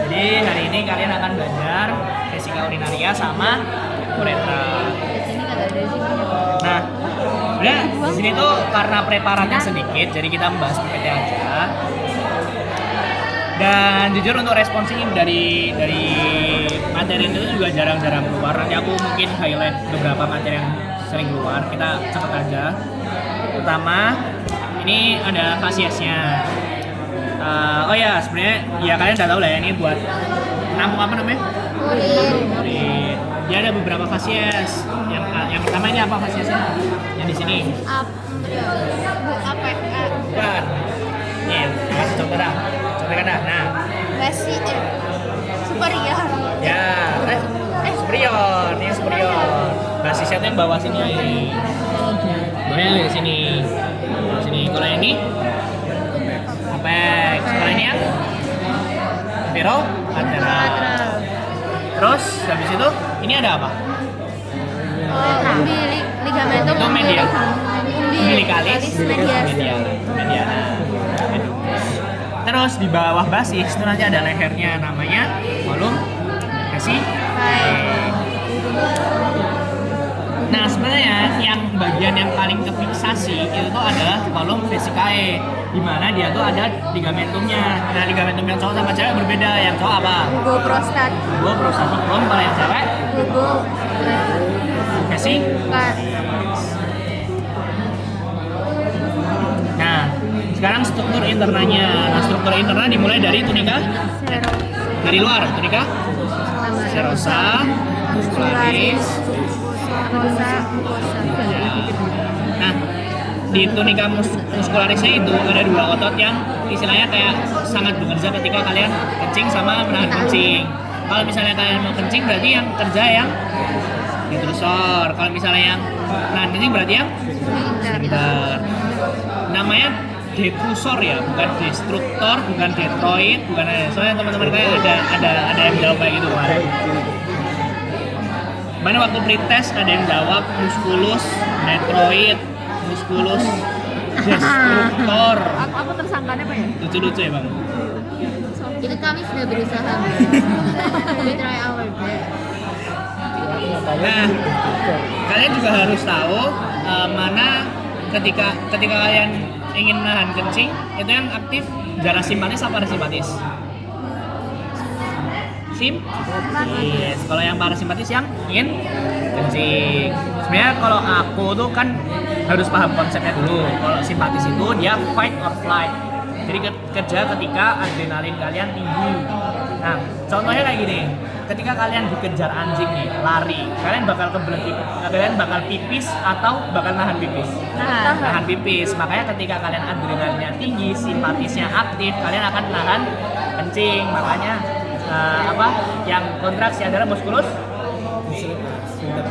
Jadi hari ini kalian akan belajar vesika urinaria sama uretra. Nah, sebenarnya di sini tuh karena preparatnya sedikit, jadi kita membahas PPT aja. Dan jujur untuk responsif dari materi itu juga jarang-jarang keluar. Nanti aku mungkin highlight beberapa materi yang sering keluar. Kita cepet aja. Pertama, ini ada fasiesnya. Oh ya, sebenarnya ya kalian udah tahu lah ya, ini buat nampung apa namanya? Urin. Dia ada beberapa fasies. Yang pertama ini apa fasiesnya? Yang di sini. Bukan. Nih, kasih contoh dah. Nah. Superior. Ya, superior. Ini yang superior. Basisnya tuh yang bawah sini. Bawahnya di sini. Kalau yang ini apex. Kalau ini yang infero lateral. Terus habis itu ini ada apa? Ligamentum Itu medial. Umbilicalis medial. mediana. Terus di bawah basis itu nanti ada lehernya, namanya kolum vesikae. Nah sebenarnya yang bagian yang paling kefiksasi itu tuh adalah kolum vesikae, di mana dia tuh ada ligamentumnya. Nah ligamentum yang cowok sama cewek berbeda. Yang cowok apa? Prostat. Prostaticum. Kalau yang cewek vesikae. Nah sekarang struktur internanya. Nah struktur internal dimulai dari tunika dari luar, tunika serosa, muscularis. Nah, di tunika muscularisnya itu ada dua otot yang istilahnya kayak sangat bekerja ketika kalian kencing sama menahan kencing. Kalau misalnya kalian mau kencing berarti yang kerja yang detrusor. Kalau misalnya yang menahan kencing berarti yang sphincter. Namanya detrusor ya, bukan destruktor, bukan detroit, bukan ada. Soalnya teman-teman kayak ada yang jawab kayak gitu kemarin. Mana waktu pretest ada yang jawab musculus detroit, musculus destruktor. Aku tersangkanya apa ya? Lucu-lucu ya bang. Itu kami sudah berusaha. We try our best. Nah, kalian juga harus tahu mana ketika kalian ingin menahan kencing itu yang aktif darah simpatis apa parasimpatis? Yes. Kalau yang parasimpatis yang ingin kencing. Sebenarnya kalau aku tuh kan harus paham konsepnya dulu. Kalau simpatis itu dia fight or flight. Jadi kerja ketika adrenalin kalian tinggi. Nah, contohnya kayak gini. Ketika kalian dikejar anjing nih, lari, kalian bakal kalian bakal pipis atau bakal nahan pipis? Nahan pipis. Makanya ketika kalian adrenalinnya tinggi, simpatisnya aktif, kalian akan nahan kencing. Makanya yang kontraksi adalah musculus sphincter.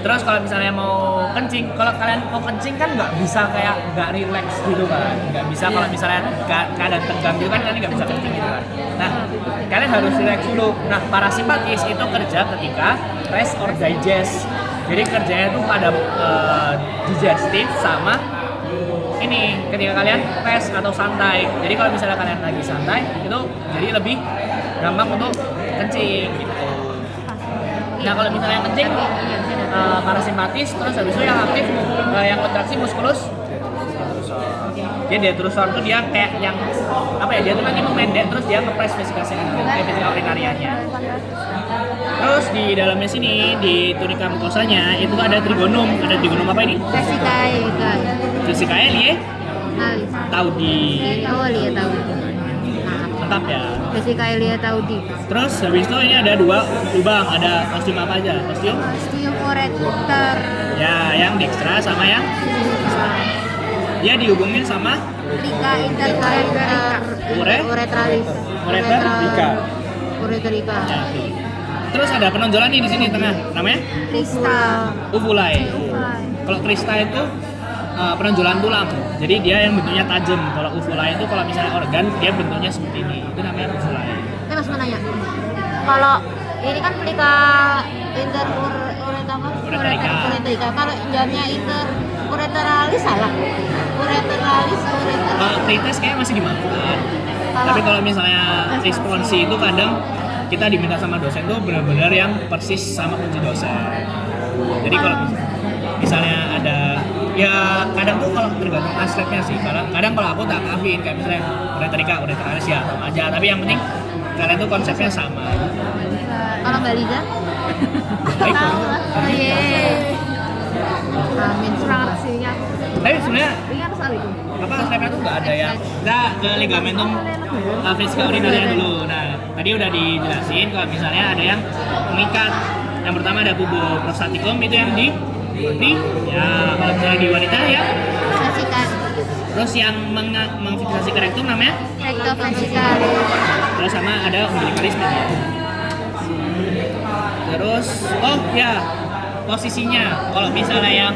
Terus kalau misalnya mau kencing, kalau kalian mau kencing kan nggak bisa kayak nggak relax gitu kan, nggak bisa kalau misalnya keadaan tegang gitu kan kalian nggak bisa kencing gitu kan. Nah kalian harus relax dulu. Nah parasimpatis itu kerja ketika rest or digest. Jadi kerjanya tuh pada digestif sama ini ketika kalian rest atau santai. Jadi kalau misalnya kalian lagi santai itu jadi lebih gampang untuk kencing gitu. Nah kalau misalnya kencing parasimpatis, terus habis itu yang aktif yang kontraksi musculus. Dia detrusor tuh dia kayak yang apa ya, dia tuh nanti memendek terus dia ngepres vesika urinarianya. Terus di dalamnya sini di tunika mukosanya itu ada trigonum. Ada trigonum apa ini? Vesikae lie taudi. Mantap ya. Vesikae lie taudi. Terus habis itu ini ada dua lubang, ada ostium apa aja? Ostium ureter. Ya, yang dextra sama yang dia dihubungin sama Lika uretralis. Ureterika. Ya. Terus ada penonjolan nih di sini tengah, namanya Kristal. uvulae. Kalau kristal itu penonjolan tulang, jadi dia yang bentuknya tajam. Kalau uvulae itu kalau misalnya organ dia bentuknya seperti ini, itu namanya uvulae. Ini Mas mau nanya, kalau ini kan pelika ureterika. Kalau jamnya ureteralis salah. Ureteralis Kalau pretest kayak masih dimaafkan. Tapi kalau misalnya responsi itu kadang kita diminta sama dosen tuh benar-benar yang persis sama kunci dosen. Jadi kalau misalnya ada ya kadang tuh kalau tergantung aspeknya sih. Kadang kalau aku tak maafin kayak misalnya retorika ya sama aja. Tapi yang penting kalian tuh konsepnya sama. Kalau Mbak Liza? Baik. Oh iya. Amin. Semangat sih ya. Tapi sebenarnya Ringan sekali tuh. apa aspeknya tuh nggak ada ya. Kita ke ligamentum vesika urinaria dulu. Nah tadi udah dijelasin kalau misalnya ada yang mengikat. Yang pertama ada tubuh prostatikum itu yang di ya kalau misalnya di wanita ya. Saksikan. Terus yang mengfiksasi ke rektum namanya. Rektofasikalis. Terus sama ada umbilikalis namanya. Terus oh ya posisinya kalau misalnya yang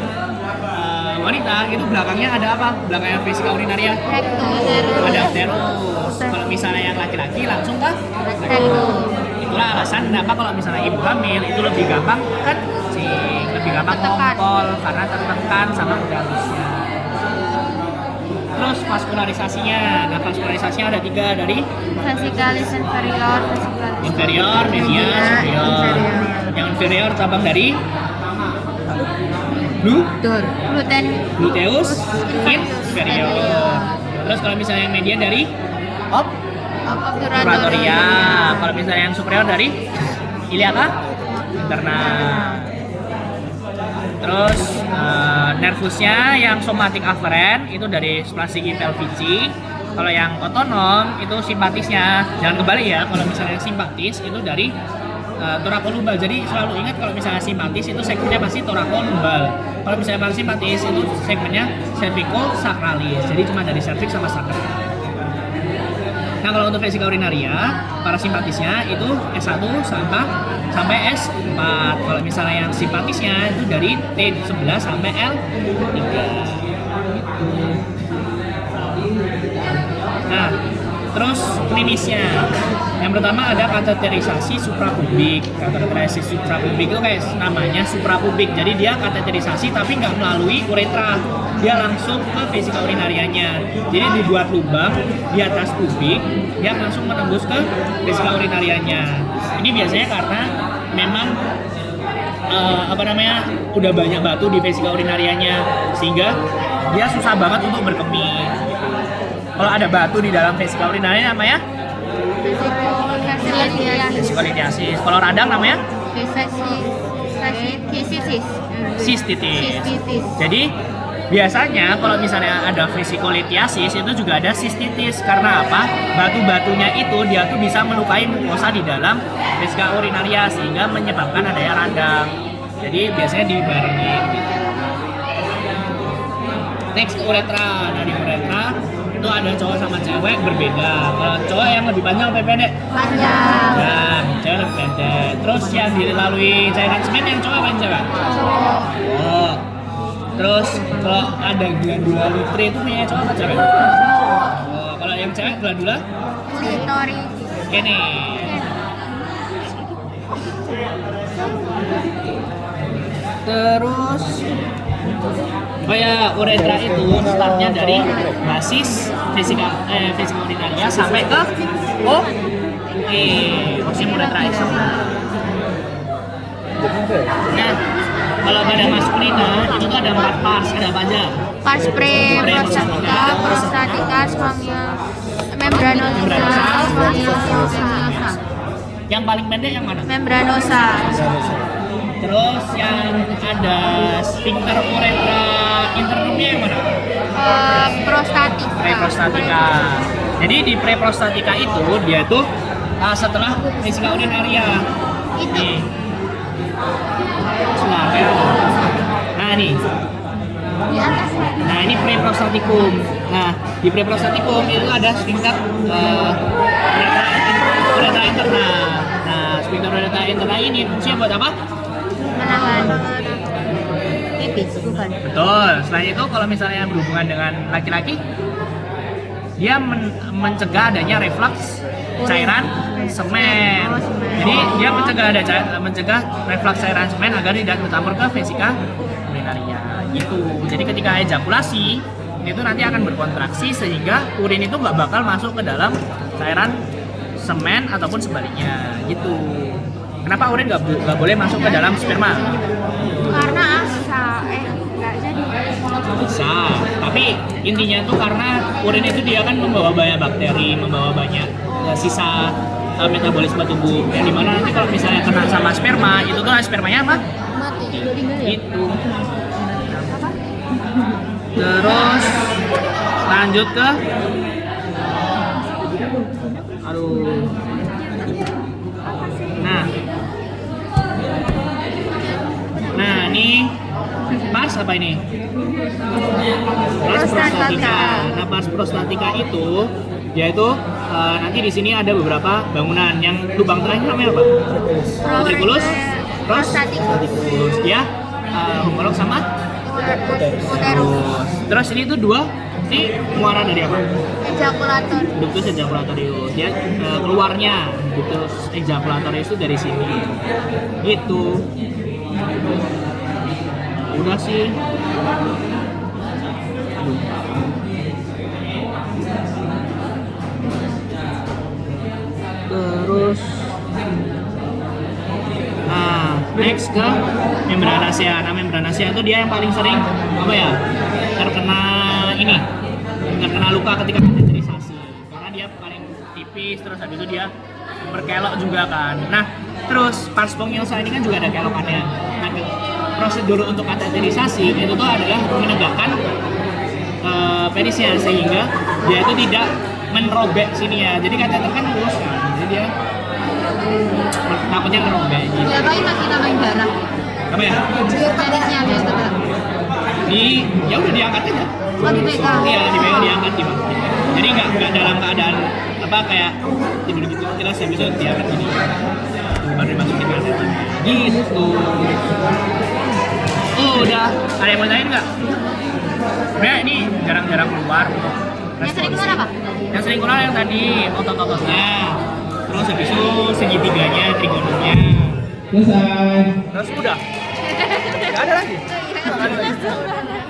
wanita itu belakangnya ada apa? Belakangnya vesika urinaria Rektum. ada uterus. Kalau misalnya yang laki-laki langsung ke Rektum. Itulah alasan kenapa kalau misalnya ibu hamil itu lebih gampang kan lebih gampang Tertekan. ngompol karena tertekan sama uterusnya. Terus vaskularisasinya. Nah, vaskularisasinya ada 3 dari Fasikalis inferior, fasikalis inferior, medial, superior. Yang inferior cabang dari gluten gluteus inferior. Terus kalau misalnya yang median dari obturatoria. Kalau misalnya yang superior dari iliaca interna. Terus nervusnya yang somatic afferent itu dari splastic pelvici. Kalau yang otonom itu simpatisnya, jangan kebalik ya. Kalau misalnya yang simpatis itu dari thoracolubal. Jadi selalu ingat kalau misalnya simpatis itu segmennya pasti thoracolubal. Kalau misalnya parasimpatis itu segmennya cervicosacralis. Jadi cuma dari cervix sama sacral. Nah kalau untuk vesika urinaria, parasimpatisnya itu S1 sampai S4. Kalau misalnya yang simpatisnya itu dari T11 sampai L3. Nah, terus klinisnya. Yang pertama ada kateterisasi suprapubik. Kateterisasi suprapubik itu kayak namanya suprapubik. Jadi dia kateterisasi tapi nggak melalui uretra. Dia langsung ke vesika urinarianya. Jadi dibuat lubang di atas pubik, dia langsung menembus ke vesika urinarianya. Ini biasanya karena memang udah banyak batu di vesika urinarianya sehingga dia susah banget untuk berkemih. Kalau ada batu di dalam vesika urinaria namanya vesicolitis. Kalau radang namanya sistitis. Jadi biasanya kalau misalnya ada vesikolitiasis itu juga ada sistitis. Karena apa? Batu-batunya itu dia tuh bisa melukai mukosa di dalam vesika urinaria sehingga menyebabkan adanya radang. Jadi biasanya dibarengin gitu. Next uretra. Nah di uretra itu ada cowok sama cewek berbeda. Kalau cowok yang lebih panjang atau pendek? panjang. Nah, cewek lebih pendek. Terus yang dilalui cairan semen yang cowok apa yang cewek? Oh. Terus kalau ada glandula lutre itu punya cowok apa cewek? Oh, kalau yang cewek glandula? Clitoris. Ini. Terus oh ya, uretra itu startnya dari basis vesika urinaria sampai ke musim uretra itu. Nah, kalau pada maskulina itu tuh ada 4 pars, ada apa aja? Pars pre-prostatica, prostatica, spamia, membranosa, spamiosa. Yang paling pendek yang mana? Membranosa. Terus yang ada sphincter uretra internumnya yang mana? Prostatika. Preprostatika. Jadi di preprostatika itu dia tuh setelah vesika urinaria. Itu. Nih. Nah nih. Di atas. Nah ini preprostatikum. Nah di preprostatikum itu ada sphincter uretra interna. Nah sphincter uretra interna ini fungsinya buat apa? Menahan pipis, bukan? Betul. Selain itu kalau misalnya berhubungan dengan laki-laki, dia mencegah adanya reflux cairan semen. Jadi dia mencegah reflux cairan semen agar tidak bercampur ke vesika urinaria. Gitu. Jadi ketika ejakulasi itu nanti akan berkontraksi sehingga urin itu nggak bakal masuk ke dalam cairan semen ataupun sebaliknya gitu. Kenapa urin nggak boleh masuk ke dalam sperma? Karena asa nggak jadi. Bisa, tapi intinya tuh karena urin itu dia kan membawa banyak bakteri, membawa banyak sisa metabolisme tubuh. Ya, dimana nanti kalau misalnya kena sama sperma, itu tuh spermanya apa? Mati. Itu. Terus lanjut ke, aduh. Nah ini pars apa ini? Pars prostatika. Nah pars prostatika itu yaitu nanti di sini ada beberapa bangunan yang lubang terakhir namanya apa? Ventriculus, prostatikus, ya, homolog sama uterus. Terus ini tuh dua, ini muara dari apa? Ejakulator. Ductus ejaculatorius. Dia keluarnya ductus ejaculatorius itu dari sini. Gitu. Udah sih. Terus next ke membranacea. Nah, membranacea itu dia yang paling sering apa ya? Terkena luka ketika kateterisasi. Karena dia paling tipis, terus habis itu dia berkelok juga kan. Nah, terus pars spongiosum ini kan juga ada kelokannya. Nah, prosedur untuk kateterisasi itu tuh adalah menegakkan penisnya sehingga dia itu tidak menerobek sini ya. Jadi kateter kan lurus kan. Jadi dia takutnya ngerobek gitu. Diapain masih nambahin darah? Apa ya? Penisnya biar tegak. Ya udah diangkat aja. Oh dipegang. Iya, dipegang diangkat gitu. Jadi nggak dalam keadaan apa kayak tidur gitu jelas ya, bisa diangkat gini. Baru dimasukin kateter. Gitu. Oh udah, ada yang mau tanyain nggak? Sebenarnya ini jarang-jarang keluar. Yang sering keluar apa? Yang sering keluar yang tadi otot-ototnya. Terus habis itu segitiganya, trigonumnya. Selesai. Terus udah. Nggak ada lagi. Iya.